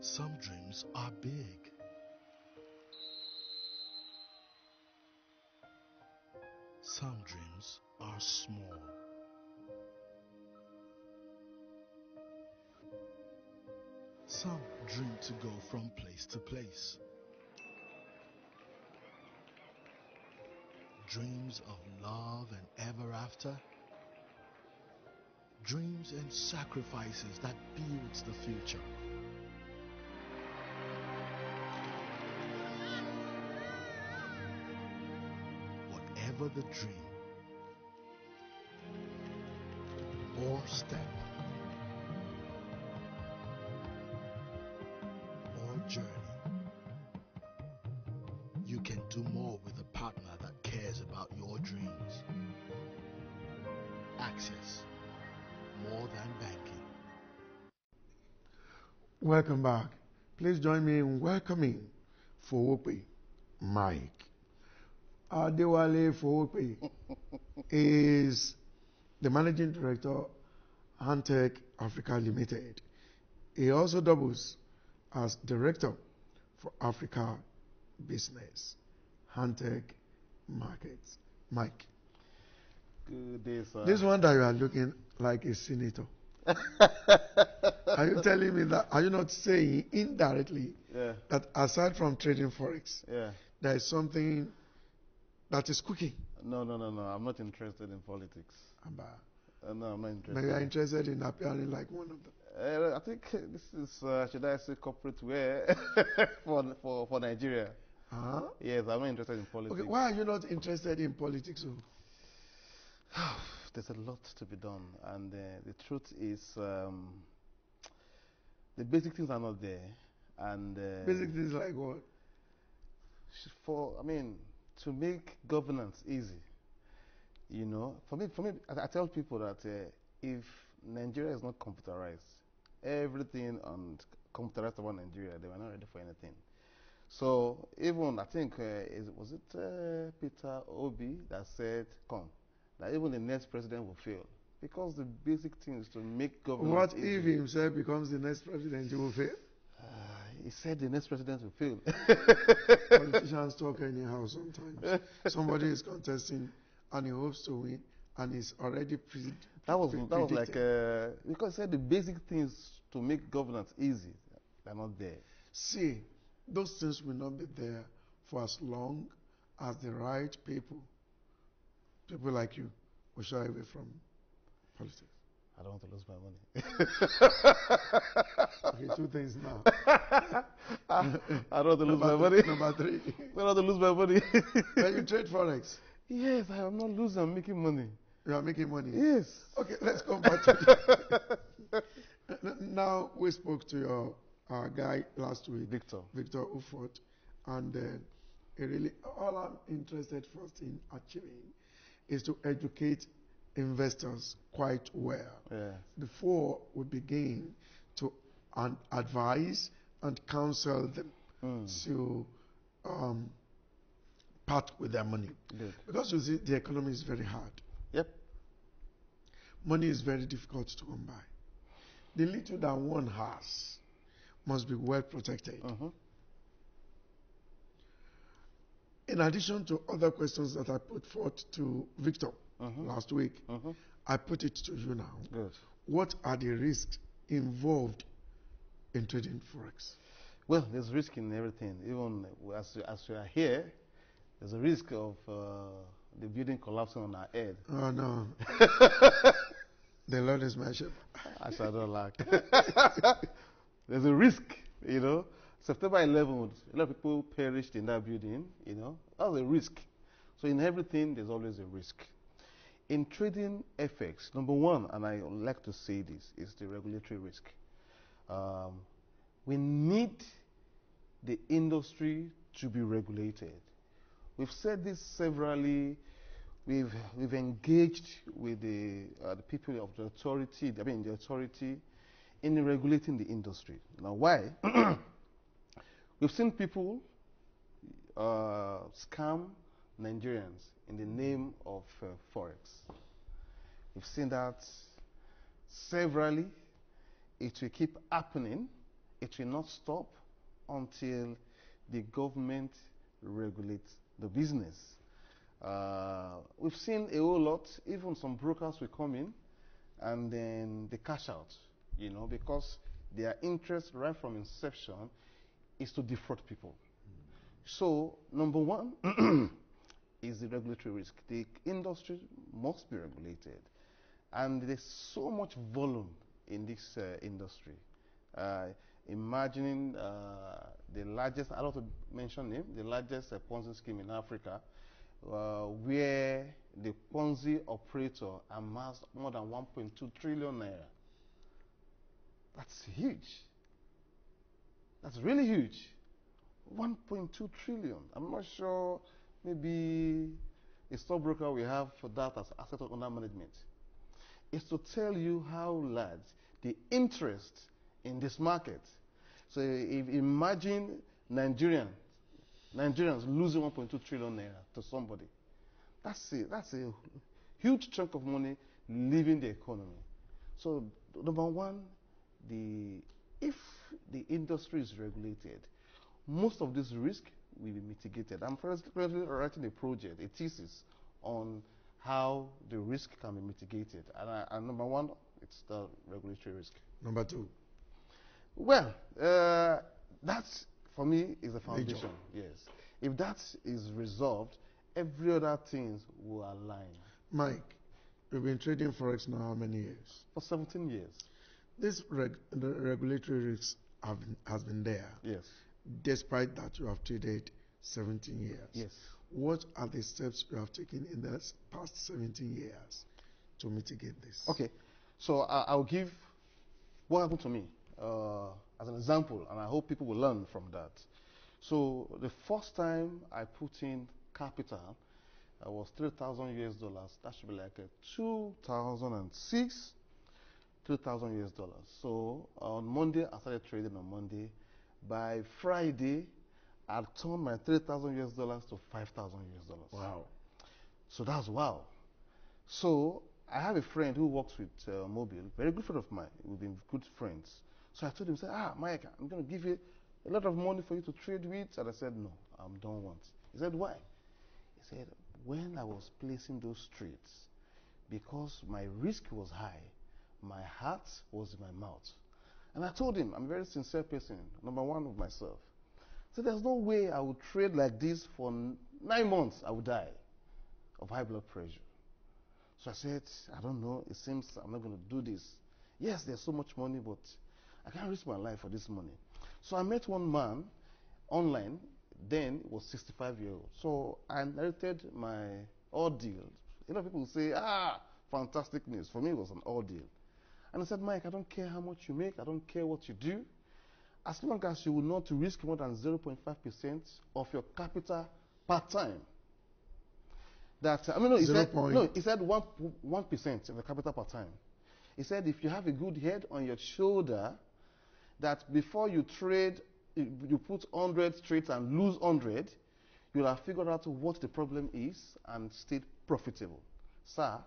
Some dreams are big. Some dreams are small. Some dream to go from place to place. Dreams of love and ever after. Dreams and sacrifices that builds the future. Whatever the dream or step or journey, you can do more with a partner that cares about your dreams. Access, more than banking. Welcome back. Please join me in welcoming Fowope, Mike. Adewale Fowope is the Managing Director, Hantech Africa Limited. He also doubles as Director for Africa Business, Hantech Markets. Mike. Good day, sir. This one that you are looking like a senator. Are you telling me that, are you not saying indirectly that aside from trading Forex, there is something that is cooking? No. I'm not interested in politics. No, I'm not interested. But you are interested in appearing like one of them. I think this is, should I say, corporate wear for Nigeria. Yes, I'm not interested in politics. Okay, why are you not interested in politics? There's a lot to be done, and the truth is, the basic things are not there. And basic things like what? To make governance easy. You know, for me, I tell people that if Nigeria is not computerized, everything on computerized about Nigeria, they were not ready for anything. So even I think was it Peter Obi that said, that even the next president will fail because the basic thing is to make governance What easy. if he himself becomes the next president? He will fail. He said the next president will fail. Politicians talk anyhow sometimes. Somebody is contesting and he hopes to win and he's already that was like because he said the basic things to make governance easy, they're not there. See, those things will not be there for as long as the right people like you will shy away from politics. I don't want to lose my money. Okay, two things now. I don't want to lose my money. Number three. I don't want to lose my money. When you trade Forex? Yes, I am not losing, I'm making money. You are making money? Yes. Okay, let's come back to that. Now, we spoke to your guy last week, Victor Ufort, and all I'm interested first in achieving is to educate investors quite well before we begin to advise and counsel them to part with their money. Because you see, the economy is very hard. Yep. Money is very difficult to come by. The little that one has must be well protected. In addition to other questions that I put forth to Victor last week, I put it to you now. Good. What are the risks involved in trading Forex? Well, there's risk in everything. Even as we are here, there's a risk of the building collapsing on our head. Oh, no. The Lord is my shepherd. I shall not lack. There's a risk, you know. September 11th, a lot of people perished in that building, you know. That's a risk. So in everything, there's always a risk. In trading FX, number one, and I like to say this, is the regulatory risk. We need the industry to be regulated. We've said this severally. We've engaged with the people of the authority, the authority in regulating the industry. Now, why? We've seen people scam Nigerians in the name of Forex. We've seen that severally. It will keep happening. it will not stop until the government regulates the business. We've seen a whole lot. Even some brokers will come in and then they cash out, because their interest right from inception is to defraud people. So, number one is the regulatory risk. The industry must be regulated. And there's so much volume in this industry. Imagining the largest, I don't want to mention name, the largest Ponzi scheme in Africa, where the Ponzi operator amassed more than 1.2 trillion naira. That's huge. That's really huge. 1.2 trillion. I'm not sure, maybe a stockbroker we have for that as asset under management. It's to tell you how large the interest in this market. So if imagine Nigerians losing 1.2 trillion naira to somebody. That's a huge chunk of money leaving the economy. So number one, if the industry is regulated, most of this risk will be mitigated. I'm currently writing a project, a thesis on how the risk can be mitigated. And number one, it's the regulatory risk. Number two? Well, that for me is the foundation. Major. Yes. If that is resolved, every other things will align. Mike, you've been trading Forex now how many years? For 17 years. This the regulatory risk has been there. Yes. Despite that, you have traded 17 years. Yes. What are the steps you have taken in the past 17 years to mitigate this? Okay. So I'll give what happened to me as an example, and I hope people will learn from that. So the first time I put in capital, was $3,000 US. That should be like a 2006, $3,000 US. So on Monday, I started trading on Monday. By Friday, I turned my $3,000 US to $5,000 US. Wow. So that's wow. So I have a friend who works with Mobile, very good friend of mine. We've been good friends. So I told him, Mike, I'm going to give you a lot of money for you to trade with. And I said, no, I don't want. He said, why? He said, when I was placing those trades, because my risk was high, my heart was in my mouth. And I told him, I'm a very sincere person, number one with myself. So there's no way I would trade like this for 9 months. I would die of high blood pressure. So I said, I don't know, it seems I'm not going to do this. Yes, there's so much money, but I can't risk my life for this money. So I met one man online, then was 65 years old. So I narrated my ordeal. People say, fantastic news. For me, it was an ordeal. And I said, Mike, I don't care how much you make. I don't care what you do. As long as you will not risk more than 0.5% of your capital per time. He said 1% of the capital per time. He said if you have a good head on your shoulder, that before you trade, you put 100 trades and lose 100, you'll have figured out what the problem is and stayed profitable. Sir,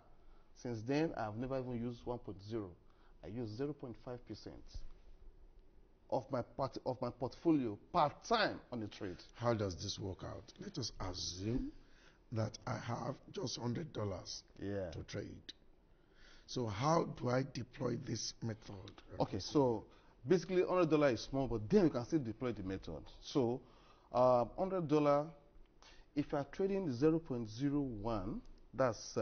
since then, I've never even used 1.0. I use 0.5% of my portfolio per time on the trade. How does this work out? Let us assume that I have just $100 to trade. So how do I deploy this method? Okay, so basically $100 is small, but then you can still deploy the method. So $100, if you are trading 0.01, that's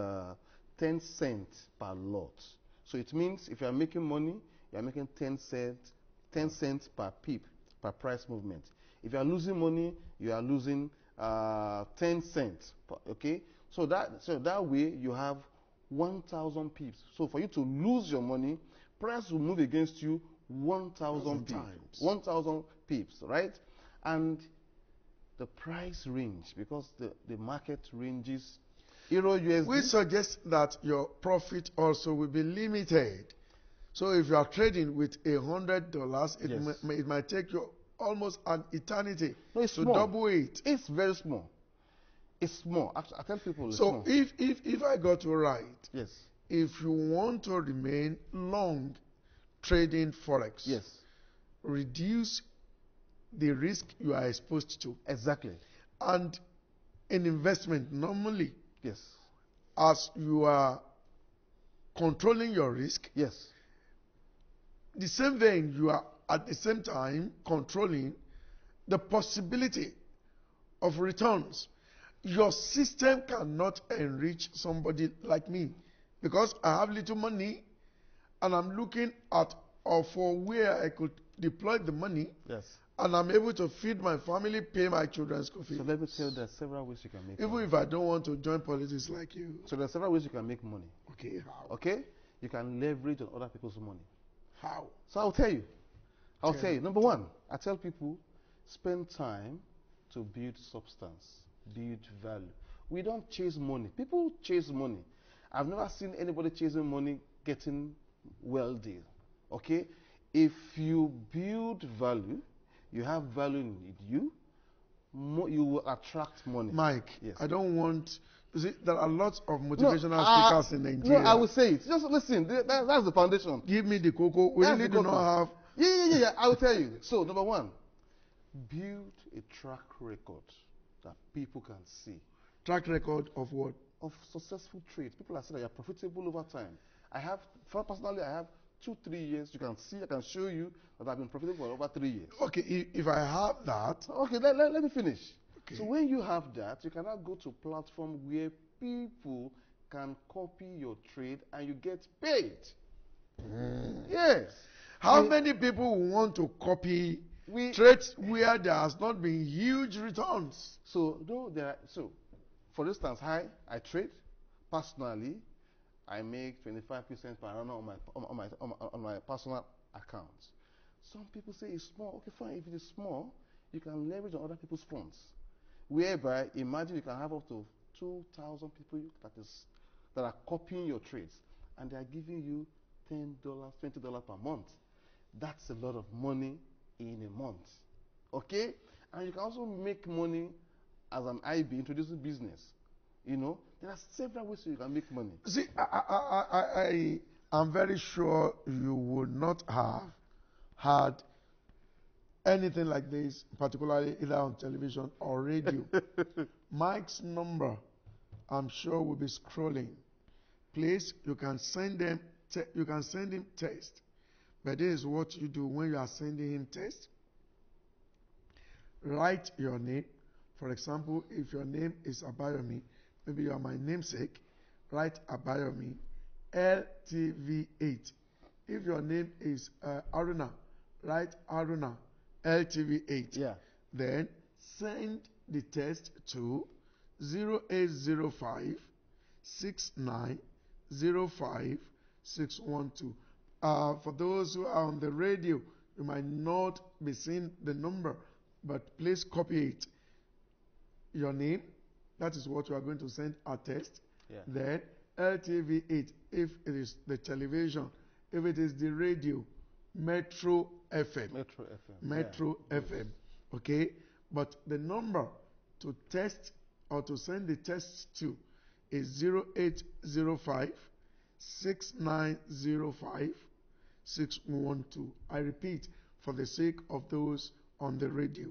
10 cents per lot. So it means if you are making money, you are making 10 cents per pip, per price movement. If you are losing money, you are losing 10 cents. Okay, so that way you have 1,000 pips. So for you to lose your money, price will move against you 1,000 pips. 1,000 pips, right? And the price range, because the market ranges Euro USD. We suggest that your profit also will be limited. So if you are trading with $100, it might take you almost an eternity to double it. It's very small. It's small. Actually, I tell people it's small. So if I got you right, yes, if you want to remain long trading Forex, yes, reduce the risk you are exposed to. Exactly. And in investment, normally, Yes. as you are controlling your risk, Yes. the same vein, you are at the same time controlling the possibility of returns. Your system cannot enrich somebody like me because I have little money and I'm looking at or for where I could deploy the money. Yes. And I'm able to feed my family, pay my children's school fees. So let me tell you, there are several ways you can make Even money. if I don't want to join politics like you. So there are several ways you can make money. Okay, how? Okay? You can leverage on other people's money. How? So I'll tell you. I'll Tell tell you. me. Number one, I tell people, spend time to build substance, build value. We don't chase money. People chase money. I've never seen anybody chasing money getting wealthy. Okay? If you build value, you have value in you, you will attract money. Mike, Yes. I don't want. You see, there are lots of motivational speakers in Nigeria. No, I will say it. Just listen. That's the foundation. Give me the cocoa. We That's really the do cocoa. not have. Yeah. I will tell you. So, number one, build a track record that people can see Track record of what? of successful trades. People are saying that you're profitable over time. Personally, I have 2-3 years. You can see, I can show you that I've been profitable for over 3 years. Okay, if I have that. Okay, let me finish. Okay. So when you have that, you can now go to a platform where people can copy your trade and you get paid. Yes. How many people want to copy trades where there has not been huge returns? So for instance, I trade personally. I make 25% per annum on my personal account. Some people say it's small. Okay, fine. If it is small, you can leverage on other people's funds. Whereby, imagine you can have up to 2,000 people that are copying your trades, and they are giving you $10, $20 per month. That's a lot of money in a month. Okay? And you can also make money as an IB, introducing business. You know, there are several ways you can make money. See, I am very sure you would not have had anything like this, particularly either on television or radio. Mike's number, I'm sure, will be scrolling. Please, you can send him text. But this is what you do when you are sending him text. Write your name. For example, if your name is Abayomi, maybe you are my namesake, write Abayomi, LTV8. If your name is Aruna, write Aruna, LTV8. Yeah. Then send the text to 0805 6905 612. For those who are on the radio, you might not be seeing the number, but please copy it. Your name, that is what you are going to send a text. Yeah. Then LTV8, if it is the television, if it is the radio, Metro FM. Metro FM. Okay? But the number to test or to send the text to is 0805 6905 612. I repeat, for the sake of those on the radio,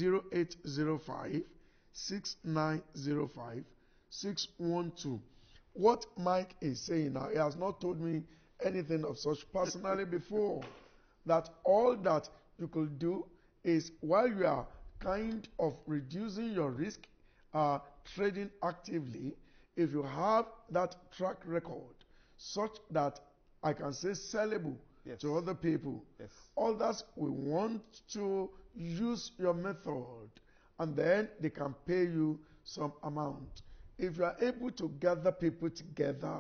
0805 6905 612. What Mike is saying now, he has not told me anything of such personally before. That all that you could do is, while you are kind of reducing your risk, trading actively, if you have that track record such that I can say sellable to other people, others will want to use your method, and then they can pay you some amount. If you are able to gather people together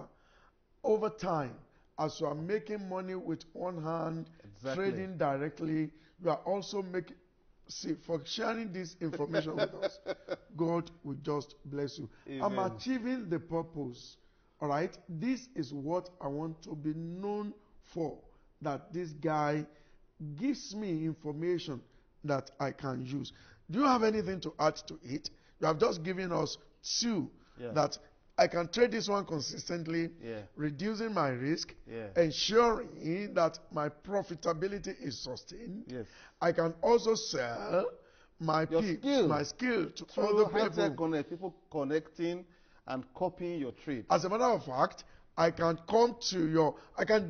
over time, as you are making money with one hand, trading directly, you are also making. See, for sharing this information with us, God will just bless you. Amen. I'm achieving the purpose. All right? This is what I want to be known for. That this guy gives me information that I can use. Do you have anything to add to it? You have just given us two that I can trade this one consistently, reducing my risk, ensuring that my profitability is sustained. Yes. I can also sell my skill to other people. People connecting and copying your trade. As a matter of fact, I can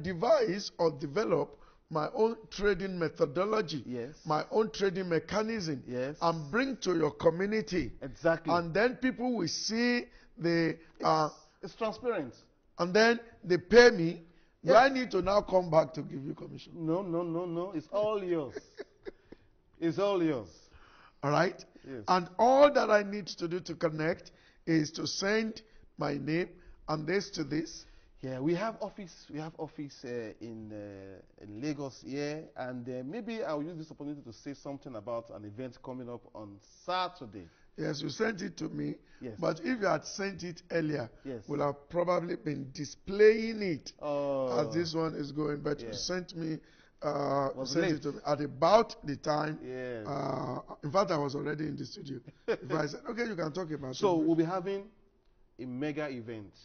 devise or develop my own trading methodology, my own trading mechanism, and bring to your community. Exactly. And then people will see it's transparent. And then they pay me. Do I need to now come back to give you commission? No. It's all yours. It's all yours. All right? Yes. And all that I need to do to connect is to send my name and this to this. Yeah, we have office in Lagos here, and maybe I'll use this opportunity to say something about an event coming up on Saturday. Yes, you sent it to me. Yes. But if you had sent it earlier, we'll have probably been displaying it as this one is going. But you sent me it to me at about the time. Yes. In fact, I was already in the studio. If I said, okay, you can talk about it. So we'll be having a mega event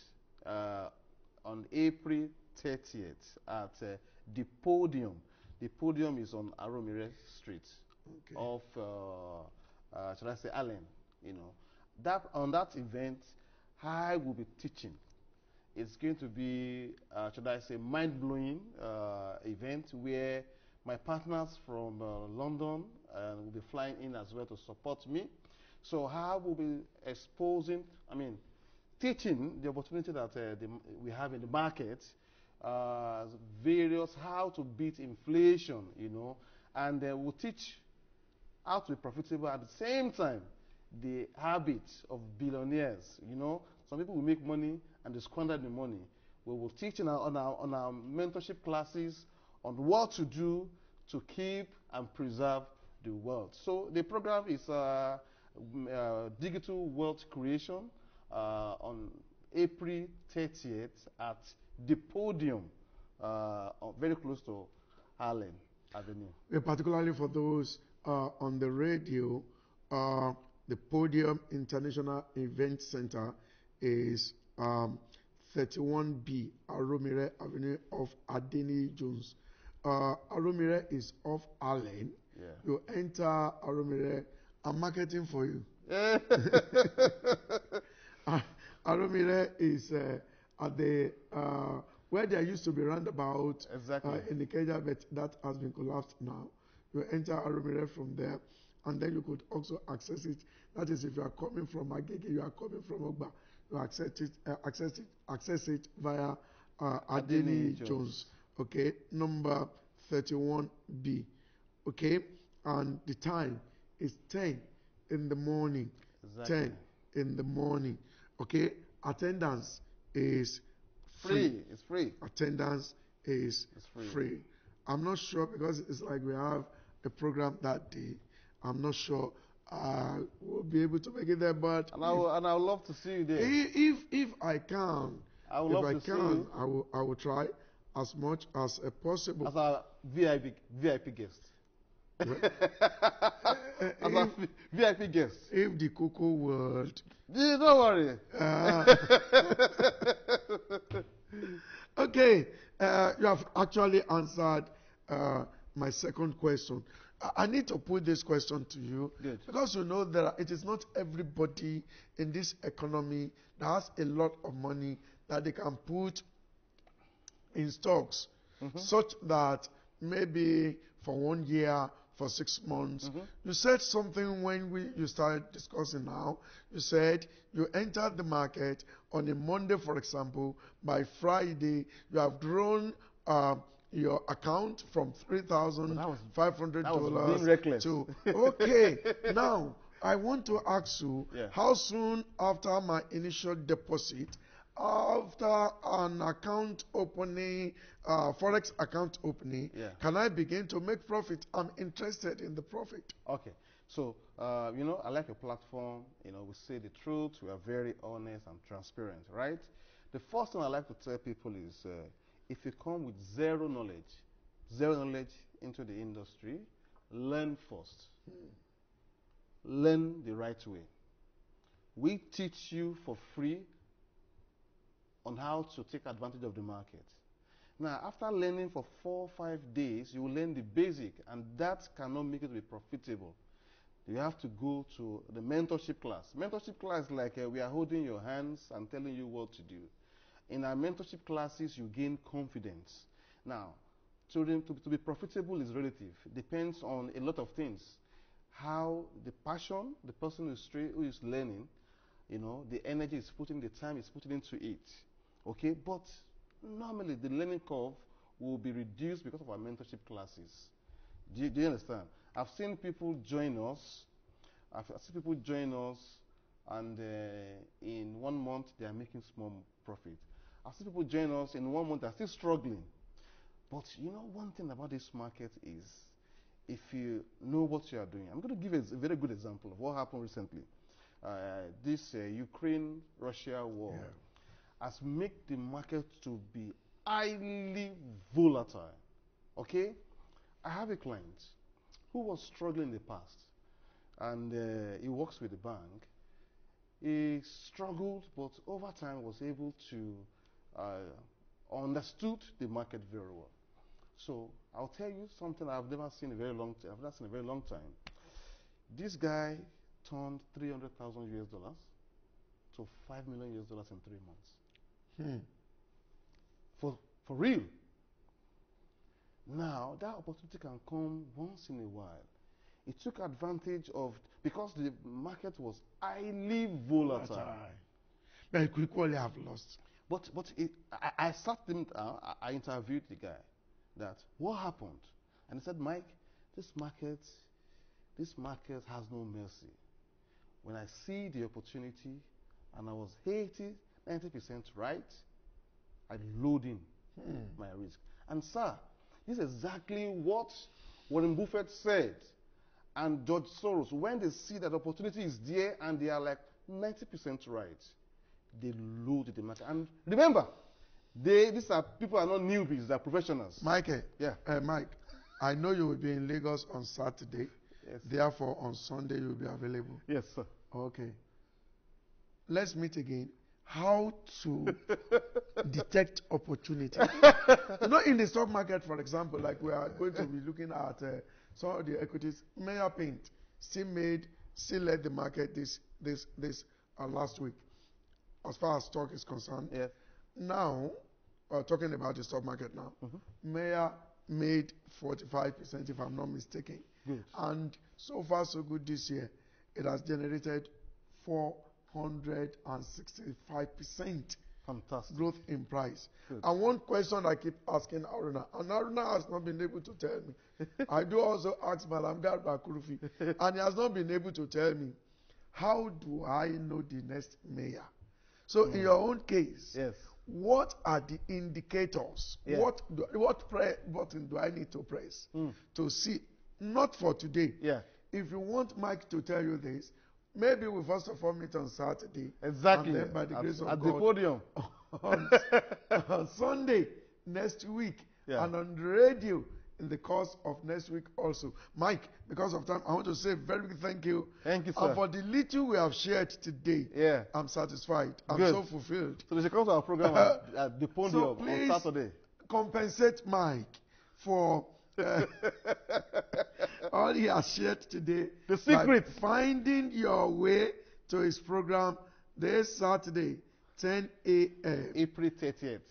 on April 30th at the Podium. The Podium is on Aromire Street off, should I say, Allen. You know, on that event, I will be teaching. It's going to be, should I say, mind-blowing event where my partners from London will be flying in as well to support me. So I will be teaching the opportunity that we have in the market, various how to beat inflation, you know, and we'll teach how to be profitable at the same time. The habits of billionaires, you know, some people will make money and they squander the money. We will teach on our mentorship classes on what to do to keep and preserve the wealth. So the program is digital wealth creation on April 30th at the Podium, very close to Harlem Avenue. Particularly for those on the radio, the Podium International Event Center is 31B Aromire Avenue off Adeni Jones. Aromire is off Allen. Yeah. You enter Aromire. I'm marketing for you. Aromire is at the where there used to be roundabout in the Keja, but that has been collapsed now. You enter Aromire from there, and then you could also access it. That is, if you are coming from Agege, you are coming from Ogba, you access it via Adeni Jones. Okay, number 31B. Okay, and the time is 10 in the morning. 10 in the morning. Okay, attendance is free. It's free. Attendance is free. I'm not sure because it's like we have a program that day. I'm not sure we'll be able to make it there, but I would love to see you there. If I can, I will try as much as possible. As a VIP guest. As a VIP guest. If the Cocoa World. Don't worry. Okay, you have actually answered my second question. I need to put this question to you. Good. Because you know it is not everybody in this economy that has a lot of money that they can put in stocks, such that maybe for 1 year, for 6 months. You said something when you started discussing now. You said you entered the market on a Monday, for example. By Friday, you have grown your account from $3,500 to okay. Now I want to ask you, how soon after my initial deposit, after an account opening, Forex account opening, can I begin to make profit? I'm interested in the profit. Okay. So, you know, I like a platform. You know, we say the truth. We are very honest and transparent, right? The first thing I like to tell people is, if you come with zero knowledge into the industry, learn first. Learn the right way. We teach you for free on how to take advantage of the market. Now, after learning for 4 or 5 days, you will learn the basic, and that cannot make it to be profitable. You have to go to the mentorship class. Mentorship class is like we are holding your hands and telling you what to do. In our mentorship classes, you gain confidence. Now, to be profitable is relative. It depends on a lot of things. How the passion, the person who is learning, the energy is putting, the time is putting into it. Okay, but normally the learning curve will be reduced because of our mentorship classes. Do you understand? I've seen people join us. And in 1 month they are making small profit. I've seen people join us in 1 month, they're still struggling. But one thing about this market is, if you know what you are doing, I'm going to give a very good example of what happened recently. This Ukraine-Russia war has made the market to be highly volatile. Okay? I have a client who was struggling in the past, and he works with the bank. He struggled, but over time was able to understood the market very well. So I'll tell you something I've never seen in a very long time. This guy turned $300,000 to $5 million in 3 months. For real. Now that opportunity can come once in a while. He took advantage of, because the market was highly volatile. But he could equally have lost. But I sat him down, I interviewed the guy, that what happened? And he said, Mike, this market has no mercy. When I see the opportunity and I was 80, 90% right, I load in my risk. And sir, this is exactly what Warren Buffett said and George Soros. When they see that opportunity is there and they are like 90% right, they load the market. And remember, these are people are not newbies, they are professionals. Mike, Mike, I know you will be in Lagos on Saturday. Yes. Therefore, on Sunday you will be available. Yes, sir. Okay. Let's meet again. How to detect opportunity. In the stock market, for example, like we are going to be looking at some of the equities. Mayor Paint still led the market this last week, as far as stock is concerned. Yes. Now, talking about the stock market now, Mayor made 45%, if I'm not mistaken. Good. And so far so good this year. It has generated 465% Fantastic. growth in price. Good. And one question I keep asking Aruna, and Aruna has not been able to tell me. I do also ask Malam Garba Kurufi, and he has not been able to tell me, how do I know the next mayor? So in your own case, yes, what are the indicators? Yeah. What button do I need to press to see? Not for today. Yeah. If you want Mike to tell you this, maybe we first of all meet on Saturday. Exactly. And then by the grace of God, the podium. on Sunday next week. Yeah. And on the radio in the course of next week also. Mike, because of time, I want to say very big thank you. Thank you, sir. And for the little we have shared today, I'm satisfied. I'm so fulfilled. So they should come to our program at the podium on Saturday. Compensate Mike for all he has shared today. The secret. By finding your way to his program this Saturday, 10 a.m. April 30th.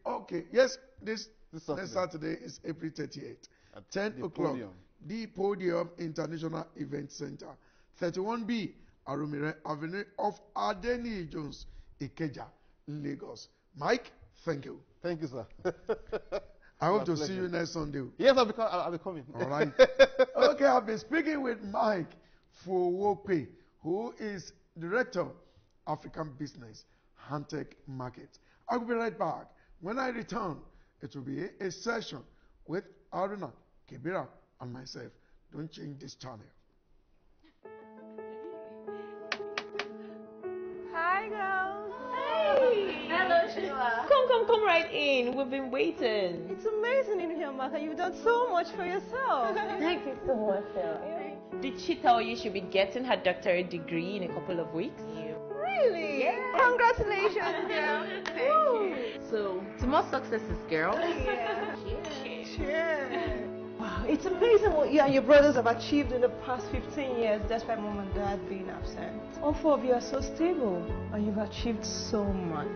Okay. Yes, this Saturday. Next Saturday is April 38th. At 10 the o'clock. podium. The Podium International Event Center. 31B, Arumire Avenue of Adeni Jones, Ikeja, Lagos. Mike, thank you. Thank you, sir. I hope to see you next Sunday. Yes, I'll be coming. All right. Okay, I've been speaking with Mike Fowope, who is Director, African Business, Hantech Market. I'll be right back. When I return, it will be a session with Aruna, Kebira, and myself. Don't change this channel. Hi, girls. Hey. Hello, Sheila. Come right in. We've been waiting. It's amazing in here, Martha. You've done so much for yourself. Thank you so much, Sheila. Did she tell you she'll be getting her doctorate degree in a couple of weeks? Really? Really? Yeah. Congratulations, girl. Thank you. So, to more successes, girl. Yeah. Cheers. Cheers. Wow, it's amazing what you and your brothers have achieved in the past 15 years, despite mom and dad being absent. All four of you are so stable, and you've achieved so much.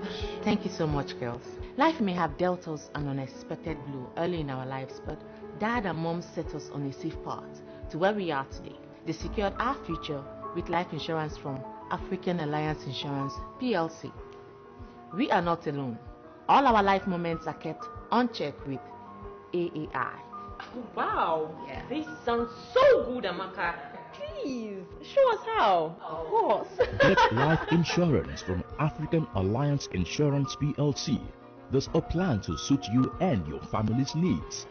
Thank you so much, girls. Life may have dealt us an unexpected blow early in our lives, but Dad and Mom set us on a safe path to where we are today. They secured our future with life insurance from African Alliance Insurance PLC. We are not alone. All our life moments are kept on check with AAI. Wow. Yeah. This sounds so good, Amaka. Please, show us how. Of course. Get life insurance from African Alliance Insurance PLC. There's a plan to suit you and your family's needs.